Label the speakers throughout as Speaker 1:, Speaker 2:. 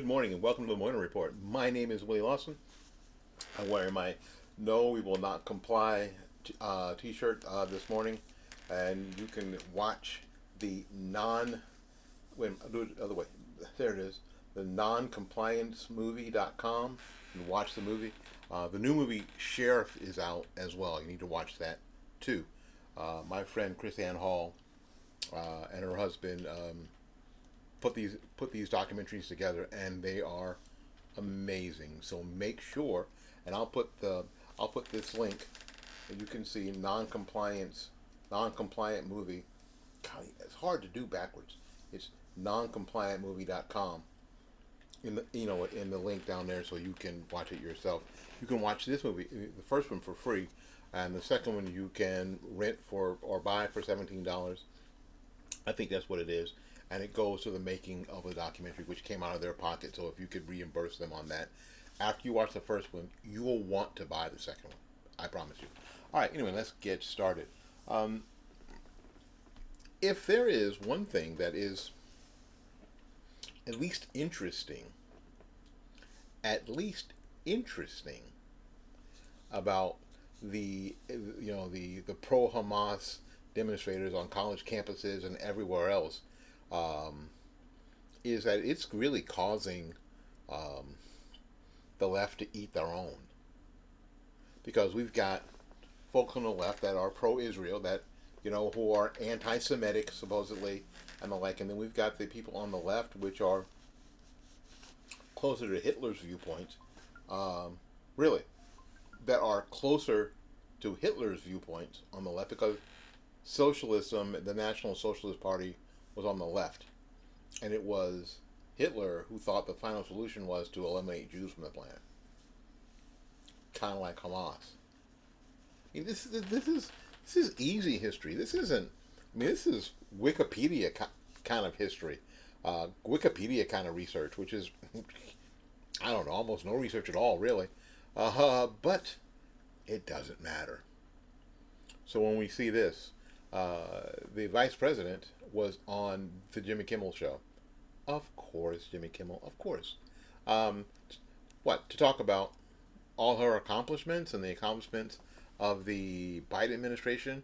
Speaker 1: good morning and welcome to the Morning Report. My name is Willie Lawson. I'm wearing my No We Will Not Comply t-shirt this morning, and you can watch the wait, I'll do it the other way. There it is, the noncompliancemovie.com, and watch the movie. The new movie Sheriff is out as well. You need to watch that too. My friend Chris Ann Hall and her husband put these documentaries together, and they are amazing. So make sure, and I'll put this link, and you can see non-compliant movie. God, it's hard to do backwards. It's noncompliantmovie.com. In the link down there, so you can watch it yourself. You can watch this movie, the first one, for free, and the second one you can rent for or buy for $17. I think that's what it is. And it goes to the making of a documentary, which came out of their pocket. So if you could reimburse them on that, after you watch the first one, you will want to buy the second one. I promise you. All right. Anyway, let's get started. If there is one thing that is at least interesting about the pro-Hamas demonstrators on college campuses and everywhere else, is that it's really causing the left to eat their own. Because we've got folks on the left that are pro-Israel, that who are anti-Semitic supposedly and the like, and then we've got the people on the left which are closer to Hitler's viewpoints, really, that are closer to Hitler's viewpoints on the left, because socialism, the National Socialist Party, was on the left, and it was Hitler who thought the final solution was to eliminate Jews from the planet, kind of like Hamas. I mean, this is easy history. This isn't. I mean, this is Wikipedia kind of history, Wikipedia kind of research, which is, I don't know, almost no research at all, really. But it doesn't matter. So when we see this, the vice president was on the Jimmy Kimmel show. Of course, Jimmy Kimmel, of course. To talk about all her accomplishments and the accomplishments of the Biden administration?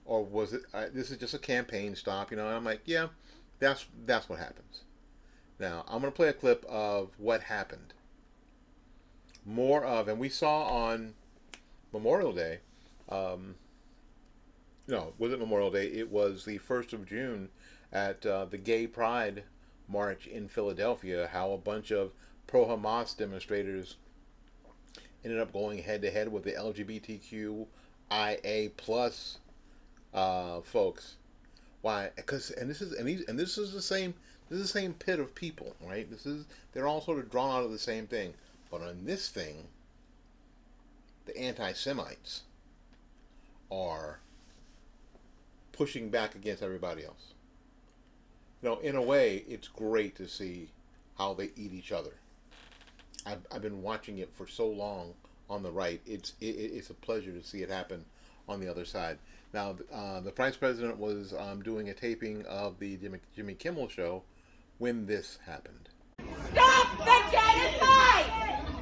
Speaker 1: Or was it, this is just a campaign stop, and I'm like, yeah, that's what happens. Now, I'm going to play a clip of what happened. And we saw on Memorial Day, no, was it Memorial Day? It was the 1st of June at the Gay Pride March in Philadelphia, how a bunch of pro-Hamas demonstrators ended up going head-to-head with the LGBTQIA plus folks. Why? Because this is the same pit of people, right? They're all sort of drawn out of the same thing. But on this thing, the anti-Semites are pushing back against everybody else. In a way, it's great to see how they eat each other. I've been watching it for so long on the right. It's a pleasure to see it happen on the other side. Now, the vice president was doing a taping of the Jimmy Kimmel show when this happened.
Speaker 2: Stop the genocide!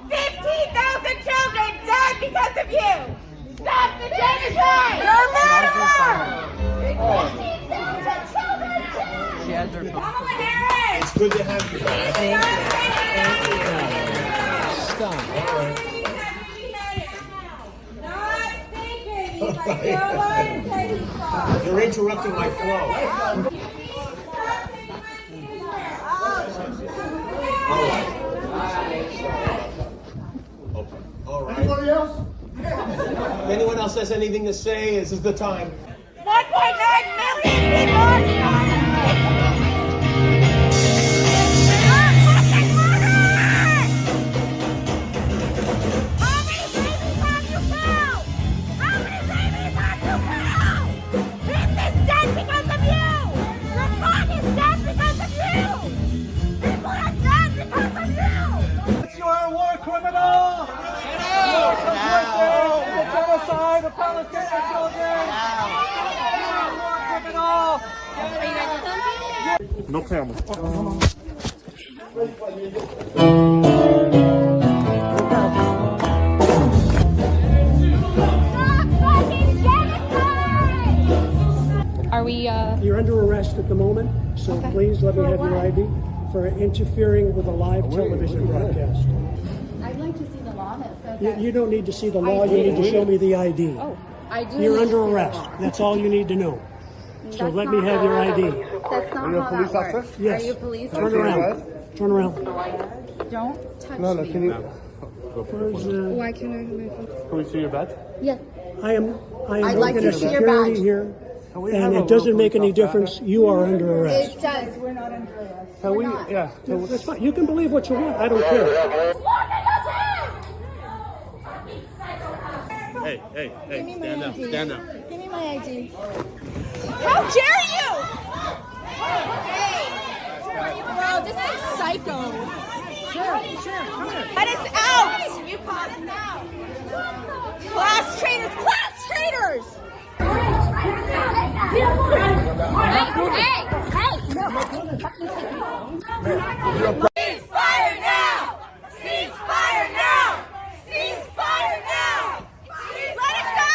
Speaker 2: 15,000 children died because of you! Stop the genocide! You're a murderer! 15,000 children died!
Speaker 3: She has her phone.
Speaker 2: Kamala Harris!
Speaker 4: It's good to have you back.
Speaker 3: Stop.
Speaker 2: Not thinking! He's like, you're lying to his fault.
Speaker 4: You're interrupting my flow. All right. Anybody else? If anyone else has anything to say, this is the time.
Speaker 2: 1.9 million people!
Speaker 3: Genocide of Palestinian children!
Speaker 4: No cameras.
Speaker 5: Are we,
Speaker 6: You're under arrest at the moment, so
Speaker 5: Okay.
Speaker 6: please let me have your ID for interfering with a live television broadcast.
Speaker 7: I'd like to see the law that says that.
Speaker 6: You don't need to see the law, you need to show me the ID.
Speaker 5: oh,
Speaker 7: I do.
Speaker 6: You're
Speaker 7: need to
Speaker 6: under
Speaker 7: see the
Speaker 6: arrest.
Speaker 7: law.
Speaker 6: That's all you need to know. So
Speaker 7: That's
Speaker 6: let me
Speaker 7: not
Speaker 6: have your
Speaker 7: how-
Speaker 6: ID.
Speaker 7: That's not how that works.
Speaker 6: Yes.
Speaker 7: Are you police?
Speaker 6: Turn around. Turn around.
Speaker 7: Don't touch
Speaker 8: No,
Speaker 7: me.
Speaker 8: can you?
Speaker 6: Where's,
Speaker 5: why can't I have my phone?
Speaker 8: Can we see your badge?
Speaker 7: Yeah.
Speaker 6: I am
Speaker 7: I'd like
Speaker 6: looking
Speaker 7: to
Speaker 6: at
Speaker 7: see your
Speaker 6: security
Speaker 7: badge.
Speaker 6: here,
Speaker 8: Can we
Speaker 6: and
Speaker 8: have a
Speaker 6: it doesn't
Speaker 8: real
Speaker 6: make any
Speaker 8: police
Speaker 6: difference. You are under arrest.
Speaker 7: It does. We're not under arrest.
Speaker 8: Can we?
Speaker 7: not.
Speaker 8: Yeah. Can we,
Speaker 6: That's fine. You can believe what you want. I don't care.
Speaker 8: hey,
Speaker 7: Give me my
Speaker 8: stand up,
Speaker 7: ID.
Speaker 8: stand up.
Speaker 7: Give me my ID.
Speaker 2: How dare you? Bro, this is psycho. That is out. You called it out. Class traitors. Class traitors. Ceasefire now! Ceasefire now! Ceasefire now! Let him go!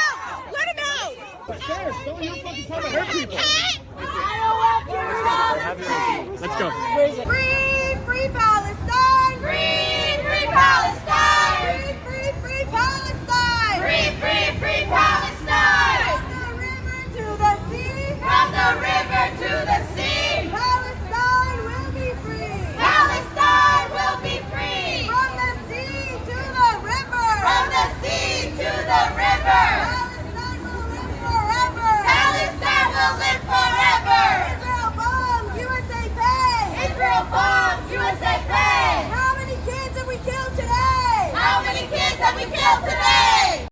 Speaker 2: Let him out!
Speaker 8: Don't you fucking try to hurt people. Let's go.
Speaker 2: Free, free Palestine! Free, free Palestine! Free, free, free Palestine! Free, free, free Palestine! From the river to the sea! Palestine will be free! Palestine will be free! From the sea to the river! From the sea to the river! Palestine will live forever! Palestine will live forever! Israel bombs, USA pay! Israel bombs, USA pay! How many kids have we killed today? How many kids have we killed today?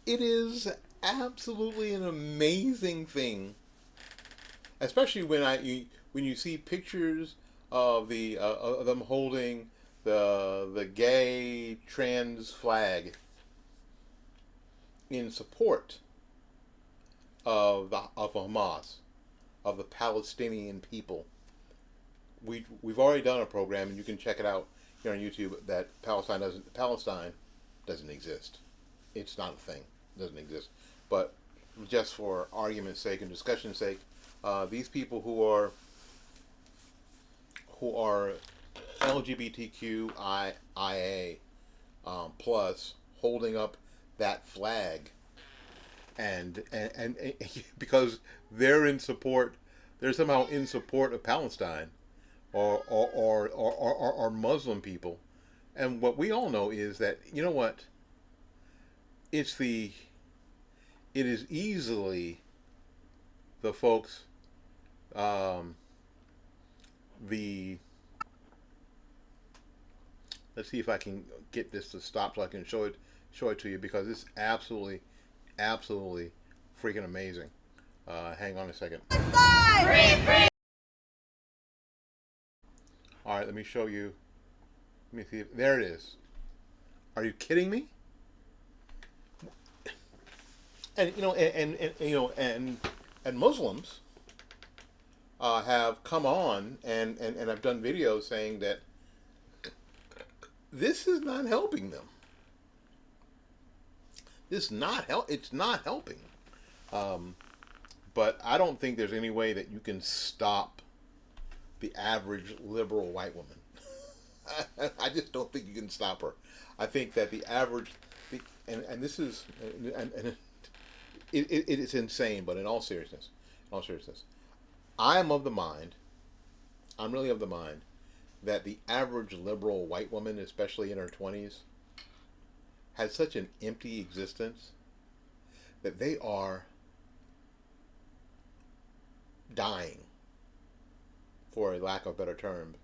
Speaker 1: It is absolutely an amazing thing, especially when you see pictures of of them holding the gay trans flag in support of Hamas, of the Palestinian people. We've already done a program, and you can check it out here on YouTube, that Palestine doesn't exist. It's not a thing. It doesn't exist. But just for argument's sake and discussion's sake, these people who are LGBTQIA plus, holding up that flag, and because they're somehow in support of Palestine or Muslim people. And what we all know is that, you know what, it is easily the folks, let's see if I can get this to stop so I can show it to you, because it's absolutely freaking amazing. Hang on a second. All right, let me show you. Let me see if there it is. Are you kidding me? And and Muslims have come on and have done videos saying that this is not helping them. It's not helping. But I don't think there's any way that you can stop the average liberal white woman. I just don't think you can stop her. I think that the average, and this is, and it is insane. But in all seriousness, I'm really of the mind that the average liberal white woman, especially in her 20s, has such an empty existence that they are dying, for a lack of a better term,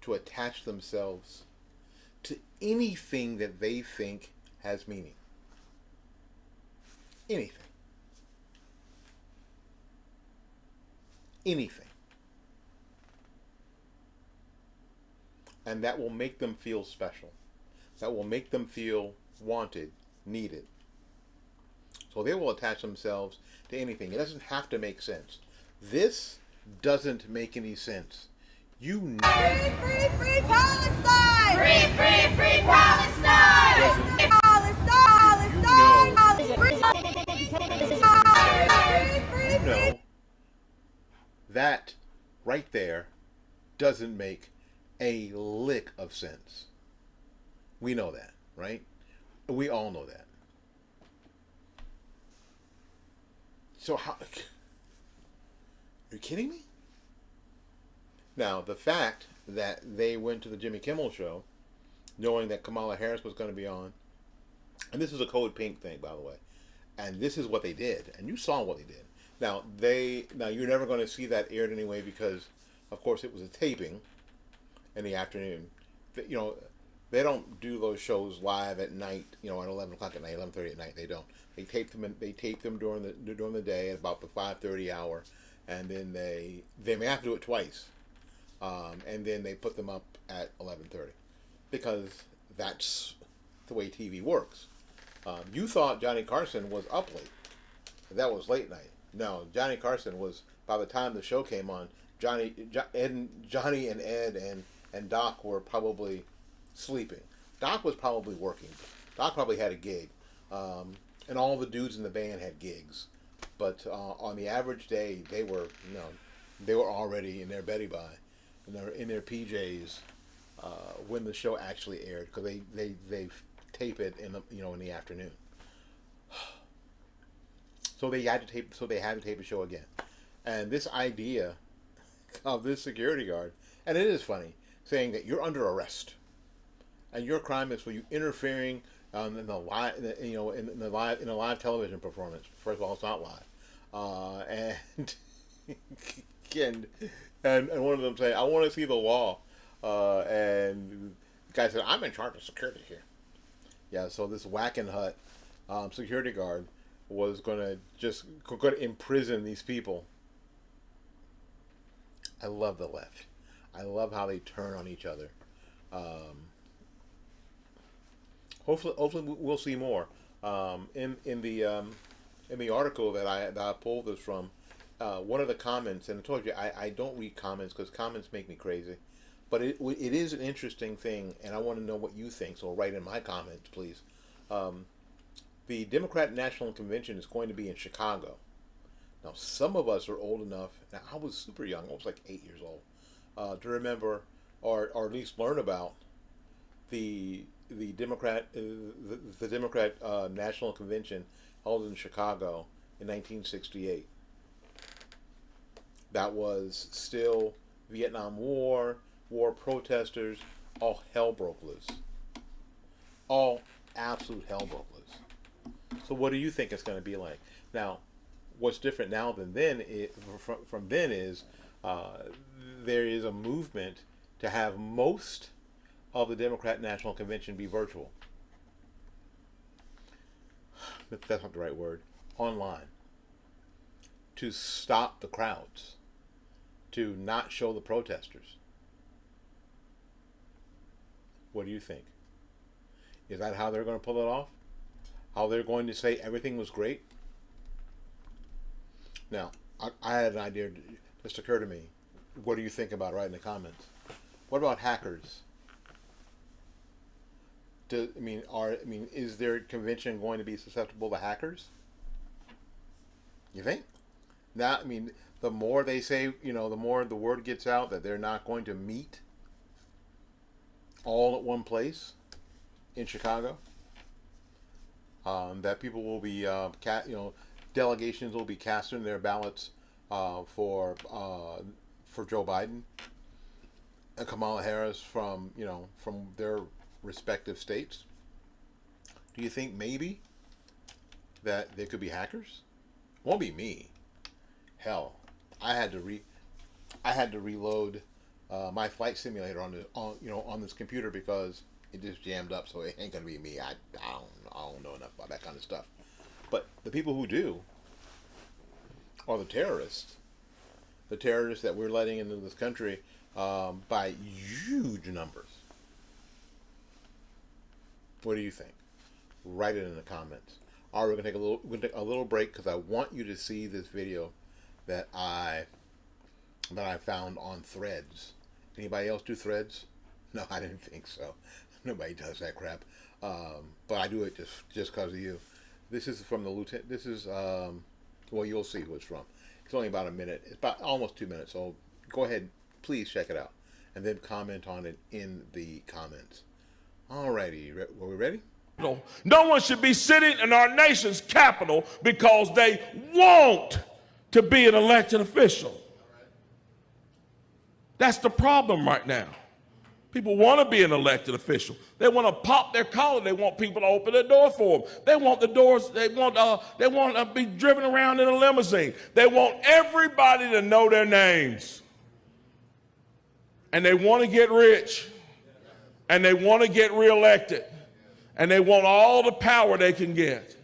Speaker 1: to attach themselves to anything that they think has meaning. Anything. And that will make them feel special. That will make them feel wanted, needed. So they will attach themselves to anything. It doesn't have to make sense. This doesn't make any sense. You know.
Speaker 2: Free, free, free Palestine! Free, free, free Palestine! Free Palestine!
Speaker 1: You know that right there doesn't make a lick of sense. We know that, right? We all know that. So how? Are you kidding me? Now, the fact that they went to the Jimmy Kimmel show, knowing that Kamala Harris was going to be on, and this is a Code Pink thing, by the way, and this is what they did, and you saw what they did. Now you're never going to see that aired anyway because, of course, it was a taping in the afternoon. You know, they don't do those shows live at night. You know, at 11 o'clock at night, 11:30 at night. They don't. They tape them. They tape them during the day at about the 5:30 hour, and then they may have to do it twice, and then they put them up at 11:30 because that's the way TV works. You thought Johnny Carson was up late. That was late night. No, Johnny Carson was, by the time the show came on, Johnny and Ed and Doc were probably sleeping. Doc was probably working. Doc probably had a gig. And all the dudes in the band had gigs. But on the average day, they were already in their Betty Bye, in their PJs when the show actually aired, because they tape it in the afternoon. So they had to tape the show again. And this idea of this security guard, and it is funny, saying that you're under arrest, and your crime is for you interfering in a live television performance. First of all, it's not live, and one of them say, "I want to see the law," and the guy said, "I'm in charge of security here." Yeah, so this Wackenhut security guard was going to imprison these people. I love the left. I love how they turn on each other. Hopefully we'll see more. In the article that I pulled this from, one of the comments, and I told you I don't read comments because comments make me crazy, but it is an interesting thing, and I want to know what you think. So write in my comments, please. The Democrat National Convention is going to be in Chicago. Now, some of us are old enough. Now, I was super young. I was like 8 years old to remember, or at least learn about the Democrat National Convention held in Chicago in 1968. That was still Vietnam war protesters. All hell broke loose. All absolute hell broke loose. So what do you think it's going to be like? Now, what's different now than then from then is there is a movement to have most of the Democrat National Convention be virtual. That's not the right word. Online. To stop the crowds. To not show the protesters. What do you think? Is that how they're going to pull it off? How they're going to say everything was great? Now, I had an idea just occur to me. What do you think about it? Write in the comments. What about hackers? Is their convention going to be susceptible to hackers? You think? Now, the more they say, the more the word gets out that they're not going to meet all at one place in Chicago. That people will be, delegations will be casting their ballots for Joe Biden and Kamala Harris from their respective states. Do you think maybe that there could be hackers? Won't be me. Hell, I had to reload my flight simulator on this computer because it just jammed up. So it ain't gonna be me. I don't know enough about that kind of stuff. But the people who do are the terrorists. The terrorists that we're letting into this country by huge numbers. What do you think? Write it in the comments. All right, we're gonna take a little break because I want you to see this video that I found on Threads. Anybody else do Threads? No, I didn't think so. Nobody does that crap. But I do it just because of you. This is from the lieutenant. This is well, you'll see who it's from. It's only about a minute. It's about almost 2 minutes. So go ahead, please check it out, and then comment on it in the comments. Alrighty, were we ready?
Speaker 9: No one should be sitting in our nation's capital because they want to be an elected official. That's the problem right now. People want to be an elected official. They want to pop their collar. They want people to open the door for them. They want the doors. They want to be driven around in a limousine. They want everybody to know their names. And they want to get rich. And they want to get reelected. And they want all the power they can get.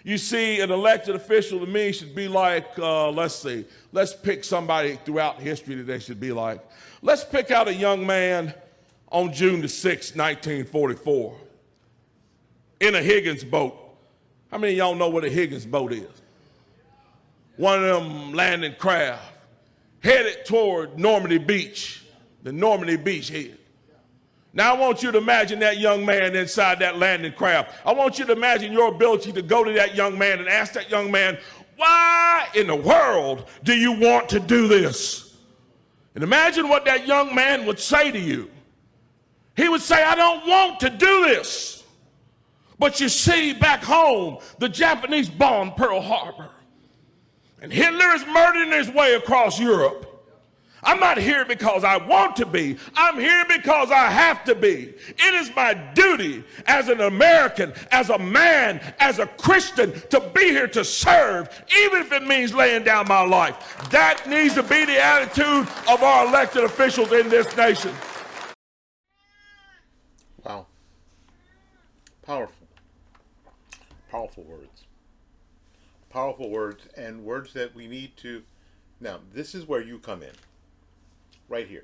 Speaker 9: You see, an elected official to me should be like, let's pick somebody throughout history that they should be like. Let's pick out a young man on June the 6th, 1944, in a Higgins boat. How many of y'all know what a Higgins boat is? One of them landing craft headed toward Normandy Beach, the Normandy Beach head. Now I want you to imagine that young man inside that landing craft. I want you to imagine your ability to go to that young man and ask that young man, why in the world do you want to do this? And imagine what that young man would say to you. He would say, I don't want to do this. But you see, back home, the Japanese bombed Pearl Harbor. And Hitler is murdering his way across Europe. I'm not here because I want to be. I'm here because I have to be. It is my duty as an American, as a man, as a Christian to be here to serve, even if it means laying down my life. That needs to be the attitude of our elected officials in this nation.
Speaker 1: Wow. Powerful. Powerful words. Powerful words, and words that we need to... Now, this is where you come in. Right here,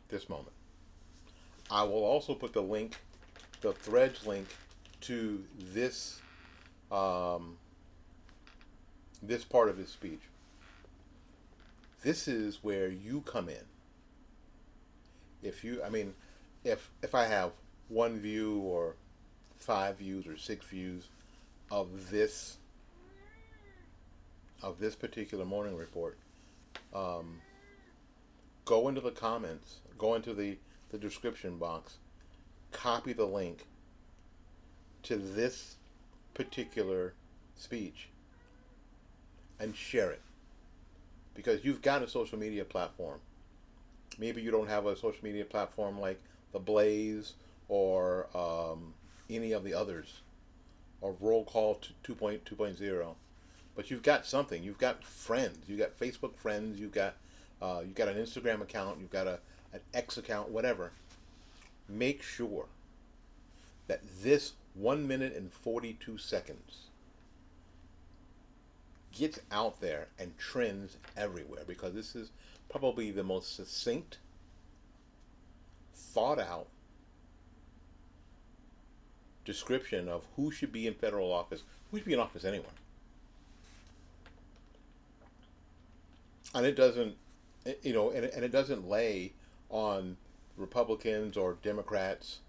Speaker 1: this moment. I will also put the link, the Threads link to this this part of his speech. This is where you come in. If I have 1 view or 5 views or 6 views of this particular morning report, go into the comments, go into the description box, copy the link to this particular speech, and share it. Because you've got a social media platform. Maybe you don't have a social media platform like The Blaze or any of the others, or Roll Call 2.0, but you've got something. You've got friends. You've got Facebook friends. You've got an Instagram account, you've got an X account, whatever. Make sure that this 1 minute and 42 seconds gets out there and trends everywhere, because this is probably the most succinct, thought out description of who should be in federal office, who should be in office anywhere. And it doesn't, and it doesn't lay on Republicans or Democrats.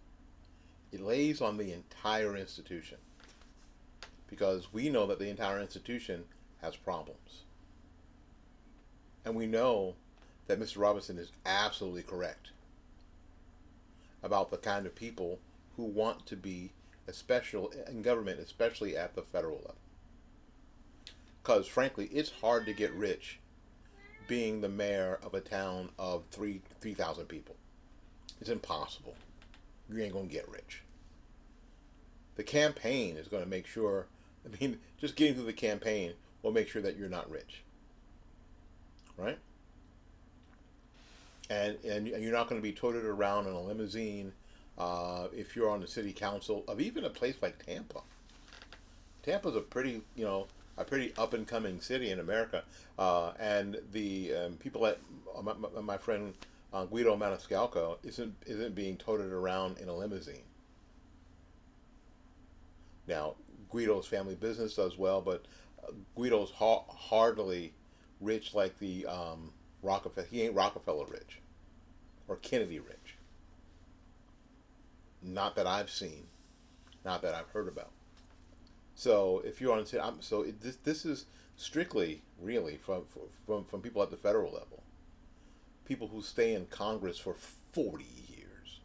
Speaker 1: It lays on the entire institution, because we know that the entire institution has problems. And we know that Mr. Robinson is absolutely correct about the kind of people who want to be especially in government, especially at the federal level. Because frankly, it's hard to get rich being the mayor of a town of 3,000 people. It's impossible. You ain't going to get rich. The campaign is going to make sure, just getting through the campaign will make sure that you're not rich. Right? And you're not going to be toted around in a limousine if you're on the city council of even a place like Tampa. Tampa's a pretty up and coming city in America, and the people at my friend Guido Maniscalco isn't being toted around in a limousine. Now, Guido's family business does well, but Guido's hardly rich like the Rockefeller. He ain't Rockefeller rich or Kennedy rich. Not that I've seen, not that I've heard about. So if you're on, this is strictly really from people at the federal level, people who stay in Congress for 40 years,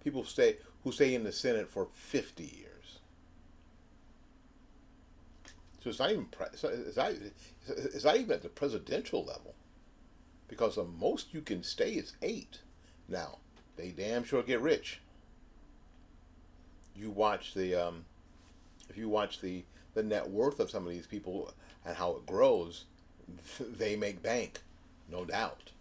Speaker 1: people who stay in the Senate for 50 years. So it's not even it's not even at the presidential level, because the most you can stay is 8. Now they damn sure get rich. You watch the if you watch the net worth of some of these people and how it grows, they make bank, no doubt.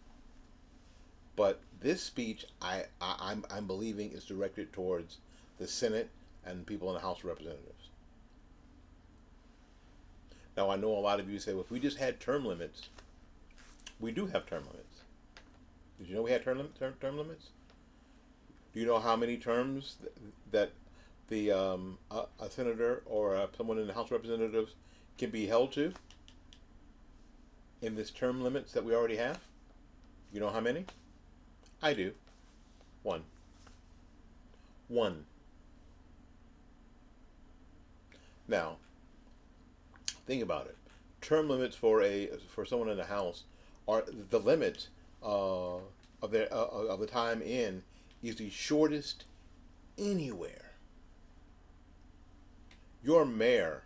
Speaker 1: But this speech, I'm believing, is directed towards the Senate and people in the House of Representatives. Now, I know a lot of you say, well, if we just had term limits, we do have term limits. Did you know we had term limits? Do you know how many terms that the a senator or someone in the House of Representatives can be held to in this term limits that we already have? You know how many? I do. 1. Now, think about it. Term limits for someone in the House are the limit of the time in is the shortest anywhere. Your mayor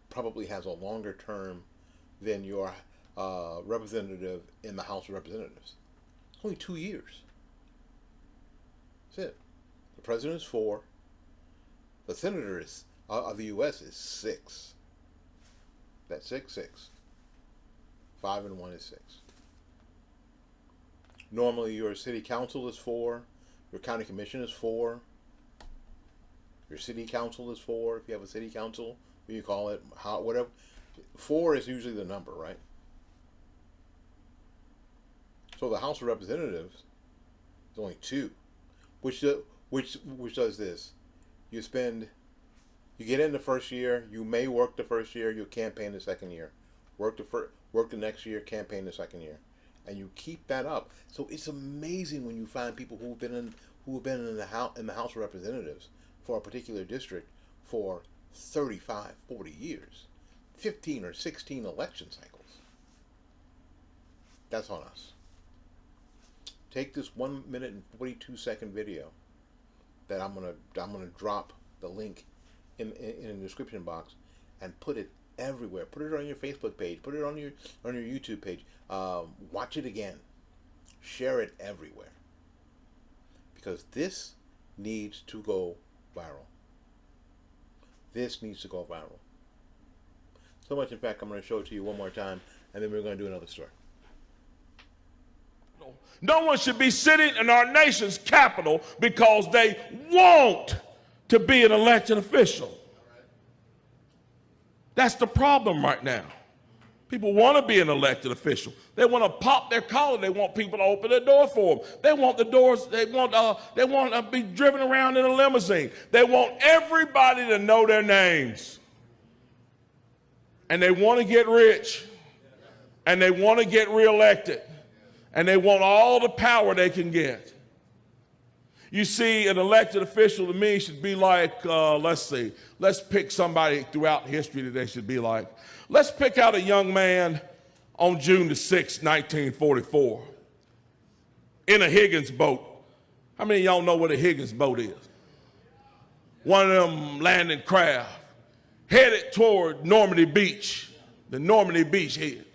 Speaker 1: probably has a longer term than your representative in the House of Representatives. It's only 2 years. That's it. The president is 4. The senator of the U.S. is 6. That's 6. 5 and 1 is 6. Normally, your city council is 4. Your county commission is 4. Your city council is 4. If you have a city council, what you call it, whatever. 4 is usually the number, right? So the House of Representatives is only 2, which does this. You get in the first year. You may work the first year. You campaign the second year. Work the next year. Campaign the second year, and you keep that up. So it's amazing when you find people who've been in the House of Representatives for a particular district for 35, 40 years, 15 or 16 election cycles. That's on us. Take this 1 minute and 42 second video that I'm gonna drop the link in the description box and put it everywhere. Put it on your Facebook page. Put it on your YouTube page. Watch it again. Share it everywhere, because this needs to go viral. This needs to go viral. So much, in fact, I'm going to show it to you one more time, and then we're going to do another story.
Speaker 9: No one should be sitting in our nation's capital because they want to be an elected official. That's the problem right now. People want to be an elected official. They want to pop their collar. They want people to open the door for them. They want the doors. They want to be driven around in a limousine. They want everybody to know their names. And they want to get rich. And they want to get reelected. And they want all the power they can get. You see, an elected official to me should be like, let's pick somebody throughout history that they should be like. Let's pick out a young man on June the 6th, 1944, in a Higgins boat. How many of y'all know what a Higgins boat is? One of them landing craft headed toward Normandy Beach, the Normandy Beach head.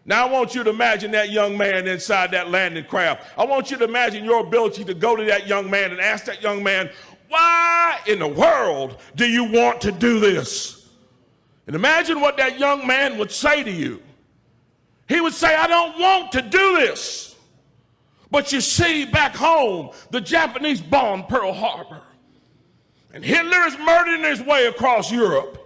Speaker 9: Now, I want you to imagine that young man inside that landing craft. I want you to imagine your ability to go to that young man and ask that young man, why in the world do you want to do this? And imagine what that young man would say to you. He would say, I don't want to do this. But you see, back home, the Japanese bombed Pearl Harbor. And Hitler is murdering his way across Europe.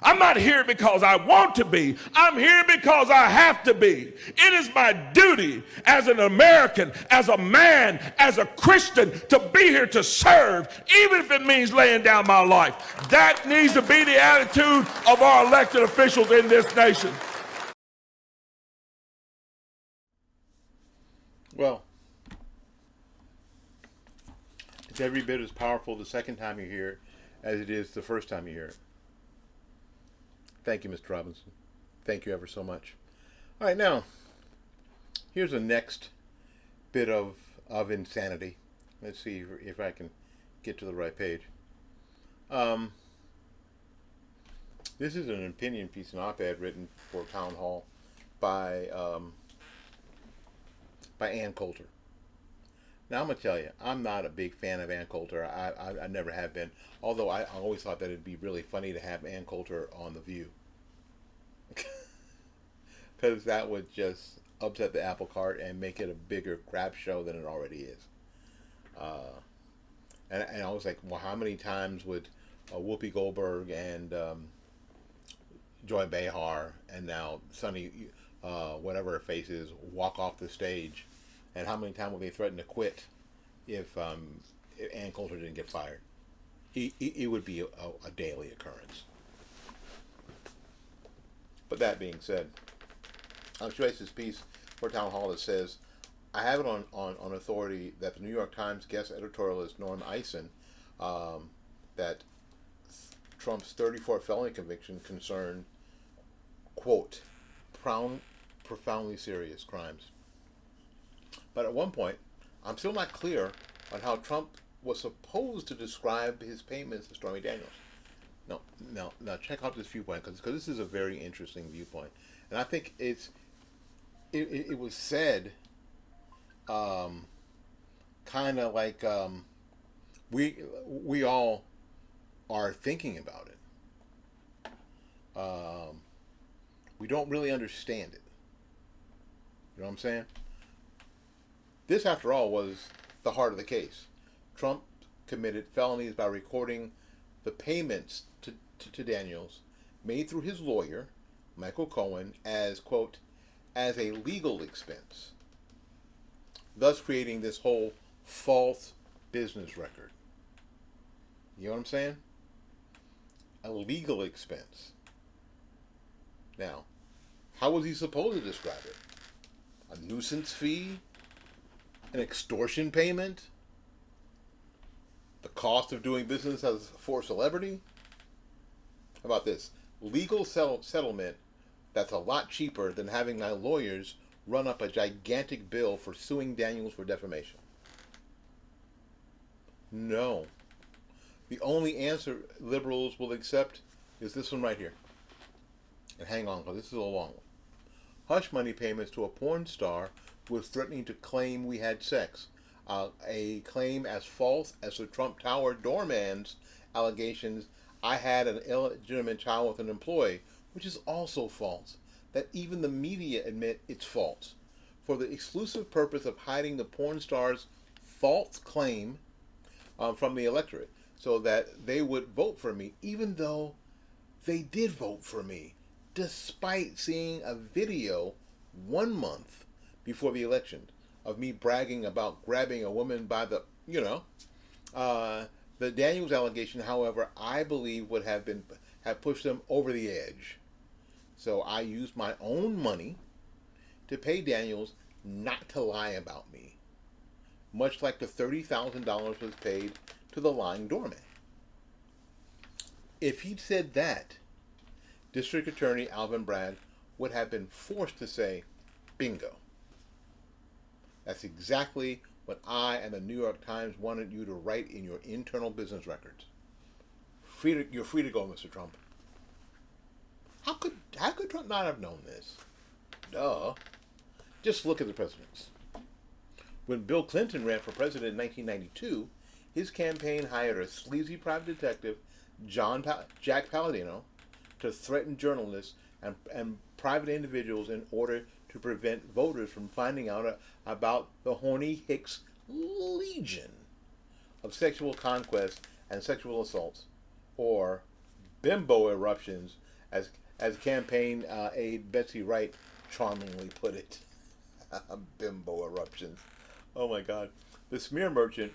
Speaker 9: I'm not here because I want to be. I'm here because I have to be. It is my duty as an American, as a man, as a Christian to be here to serve, even if it means laying down my life. That needs to be the attitude of our elected officials in this nation.
Speaker 1: Well, it's every bit as powerful the second time you hear it as it is the first time you hear it. Thank you, Mr. Robinson. Thank you ever so much. All right, now, here's the next bit of insanity. Let's see if I can get to the right page. This is an opinion piece, an op-ed written for Town Hall by Ann Coulter. Now, I'm going to tell you, I'm not a big fan of Ann Coulter. I never have been. Although I always thought that it'd be really funny to have Ann Coulter on The View. Because that would just upset the apple cart and make it a bigger crap show than it already is. And I was like, well, how many times would Whoopi Goldberg and Joy Behar and now Sonny, whatever her face is, walk off the stage? And how many times will they threaten to quit if Ann Coulter didn't get fired? It would be a daily occurrence. But that being said, she writes this piece for Town Hall that says, I have it on authority that the New York Times guest editorialist Norm Eisen, that Trump's 34 felony conviction concerned, quote, profoundly serious crimes. But at one point, I'm still not clear on how Trump was supposed to describe his payments to Stormy Daniels. Now, check out this viewpoint, because this is a very interesting viewpoint. And I think it was said kind of like we all are thinking about it. We don't really understand it. You know what I'm saying? This, after all, was the heart of the case. Trump committed felonies by recording the payments to Daniels made through his lawyer, Michael Cohen, as, quote, as a legal expense, thus creating this whole false business record. You know what I'm saying? A legal expense. Now, how was he supposed to describe it? A nuisance fee? An extortion payment? The cost of doing business for a celebrity? How about this? Legal settlement that's a lot cheaper than having my lawyers run up a gigantic bill for suing Daniels for defamation. No. The only answer liberals will accept is this one right here. And hang on, because this is a long one. Hush money payments to a porn star who was threatening to claim we had sex. A claim as false as the Trump Tower doorman's allegations I had an illegitimate child with an employee, which is also false. That even the media admit it's false, for the exclusive purpose of hiding the porn star's false claim from the electorate, so that they would vote for me, even though they did vote for me, despite seeing a video 1 month before the election of me bragging about grabbing a woman by the, the Daniels allegation, however, I believe would have pushed them over the edge. So I used my own money to pay Daniels not to lie about me, much like the $30,000 was paid to the lying doorman. If he'd said that, District Attorney Alvin Bragg would have been forced to say, bingo. That's exactly what I and the New York Times wanted you to write in your internal business records. You're free to go, Mr. Trump. How could Trump not have known this? Duh. Just look at the presidents. When Bill Clinton ran for president in 1992, his campaign hired a sleazy private detective, Jack Palladino, to threaten journalists and private individuals in order to prevent voters from finding out about the horny Hicks legion of sexual conquest and sexual assaults, or Bimbo Eruptions, as campaign aide Betsy Wright charmingly put it. Bimbo Eruptions. Oh my God. The smear merchant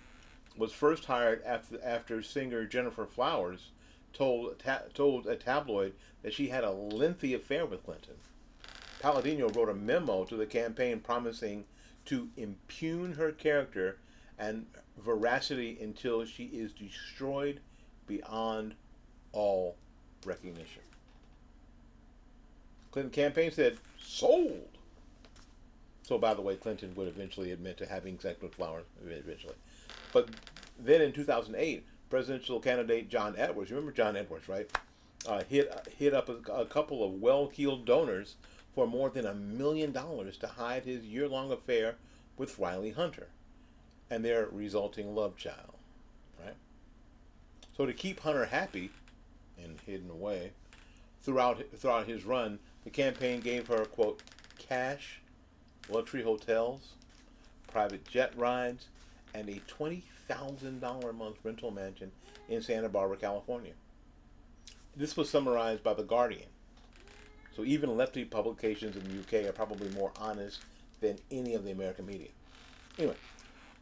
Speaker 1: was first hired after singer Jennifer Flowers told a tabloid that she had a lengthy affair with Clinton. Palladino wrote a memo to the campaign promising to impugn her character and veracity until she is destroyed beyond all recognition. Clinton campaign said, sold. So, by the way, Clinton would eventually admit to having sex with Flowers, eventually. But then in 2008, presidential candidate John Edwards, you remember John Edwards, right? Hit up a couple of well-heeled donors for more than $1 million to hide his year-long affair with Riley Hunter and their resulting love child, right? So to keep Hunter happy and hidden away throughout his run, the campaign gave her, quote, cash, luxury hotels, private jet rides, and a $20,000 a month rental mansion in Santa Barbara, California. This was summarized by The Guardian. So even lefty publications in the UK are probably more honest than any of the American media. Anyway,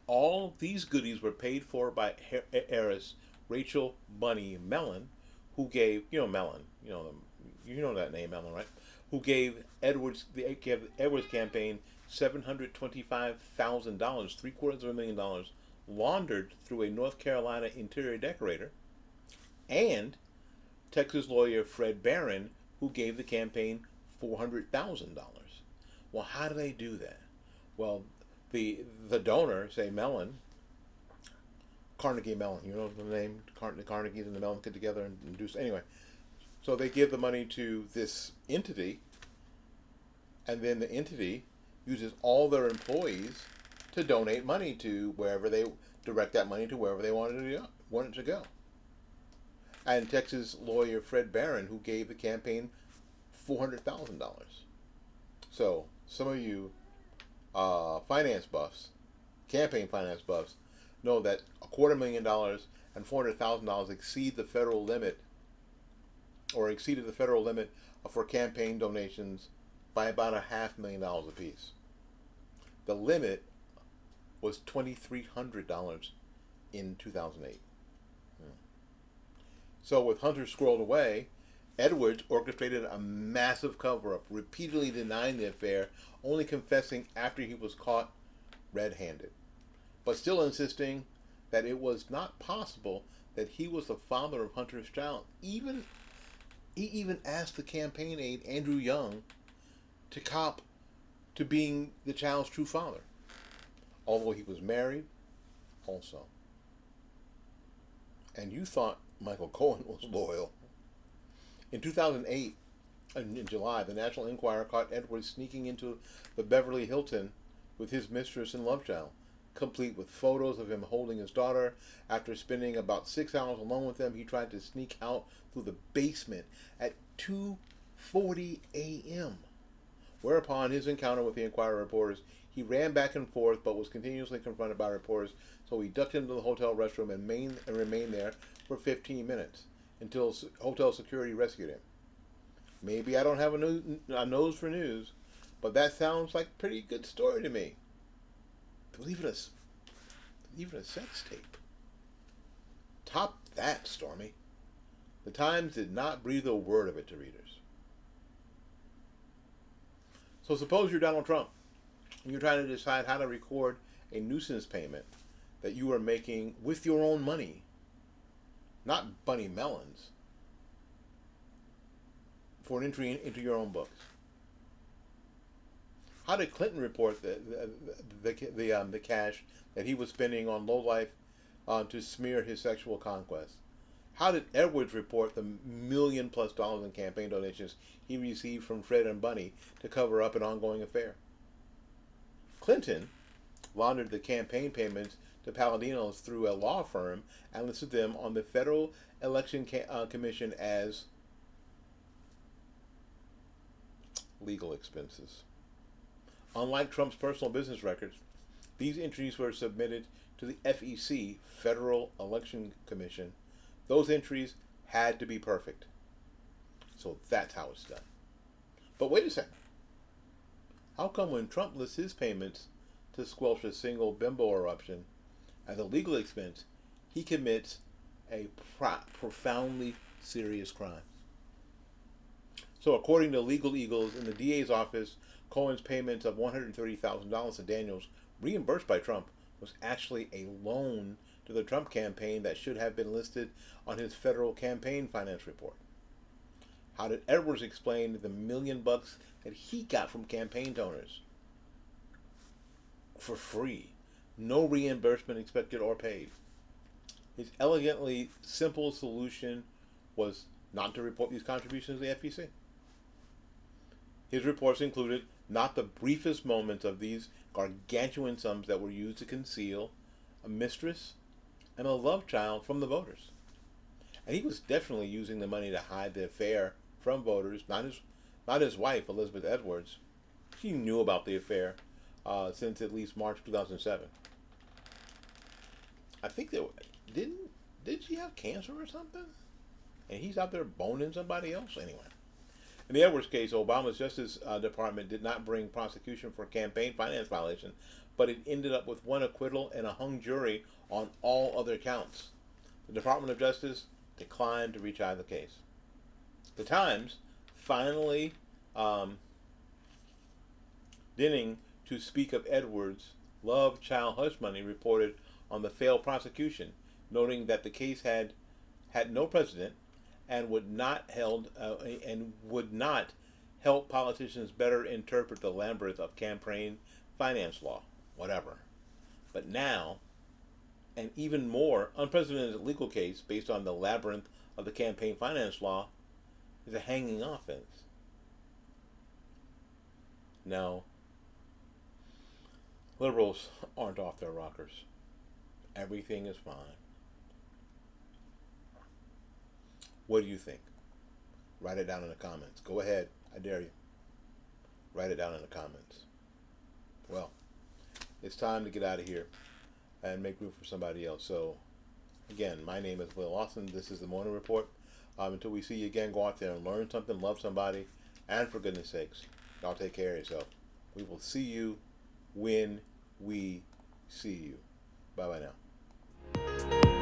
Speaker 1: all these goodies were paid for by heiress Rachel Bunny Mellon, who gave, Mellon, you know that name, Mellon, right? Who gave Edwards campaign $725,000, $750,000, laundered through a North Carolina interior decorator, and Texas lawyer Fred Barron, who gave the campaign $400,000. Well, how do they do that? Well, the donor, say Mellon, Carnegie Mellon, you know the name, the Carnegies and the Mellon get together and do, anyway. So they give the money to this entity, and then the entity uses all their employees to donate money to wherever they direct that money to wherever they want it to go. And Texas lawyer Fred Barron, who gave the campaign $400,000. So some of you finance buffs, campaign finance buffs, know that $250,000 and $400,000 exceeded the federal limit for campaign donations by about $500,000 apiece. The limit was $2,300 in 2008. So with Hunter squirreled away, Edwards orchestrated a massive cover-up, repeatedly denying the affair, only confessing after he was caught red-handed, but still insisting that it was not possible that he was the father of Hunter's child. He even asked the campaign aide, Andrew Young, to cop to being the child's true father, although he was married also. And you thought Michael Cohen was loyal. In 2008, in July, the National Enquirer caught Edwards sneaking into the Beverly Hilton with his mistress and love child, complete with photos of him holding his daughter. After spending about 6 hours alone with them, he tried to sneak out through the basement at 2:40 a.m. Whereupon his encounter with the Enquirer reporters, he ran back and forth but was continuously confronted by reporters, so he ducked into the hotel restroom and remained there for 15 minutes until hotel security rescued him. Maybe I don't have a nose for news, but that sounds like a pretty good story to me. Believe it a sex tape. Top that, Stormy. The Times did not breathe a word of it to readers. So suppose you're Donald Trump and you're trying to decide how to record a nuisance payment that you are making with your own money, not Bunny Mellon's, for an entry into your own books. How did Clinton report the cash that he was spending on lowlife to smear his sexual conquest? How did Edwards report the $1 million+ in campaign donations he received from Fred and Bunny to cover up an ongoing affair? Clinton laundered the campaign payments to Palladinos through a law firm and listed them on the Federal Election Commission as legal expenses. Unlike Trump's personal business records, these entries were submitted to the FEC, Federal Election Commission. Those entries had to be perfect. So that's how it's done. But wait a second. How come when Trump lists his payments to squelch a single Bimbo eruption as a legal expense, he commits a profoundly serious crime? So according to Legal Eagles in the DA's office, Cohen's payments of $130,000 to Daniels, reimbursed by Trump, was actually a loan to the Trump campaign that should have been listed on his federal campaign finance report. How did Edwards explain the $1 million that he got from campaign donors? For free. No reimbursement expected or paid. His elegantly simple solution was not to report these contributions to the FEC. His reports included not the briefest moments of these gargantuan sums that were used to conceal a mistress and a love child from the voters. And he was definitely using the money to hide the affair from voters, not his wife, Elizabeth Edwards. She knew about the affair since at least March 2007. I think that did she have cancer or something? And he's out there boning somebody else anyway. In the Edwards case, Obama's Justice Department did not bring prosecution for campaign finance violation, but it ended up with one acquittal and a hung jury on all other counts. The Department of Justice declined to retry the case. The Times finally deigning to speak of Edwards' love child hush money reported on the failed prosecution, noting that the case had no precedent and would not help politicians better interpret the labyrinth of campaign finance law, whatever. But now, an even more unprecedented legal case based on the labyrinth of the campaign finance law is a hanging offense. No, liberals aren't off their rockers. Everything is fine. What do you think? Write it down in the comments. Go ahead. I dare you. Write it down in the comments. Well, it's time to get out of here and make room for somebody else. So, again, my name is Will Austin. This is the Morning Report. Until we see you again, go out there and learn something, love somebody, and for goodness sakes, y'all take care of yourself. We will see you when we see you. Bye-bye now.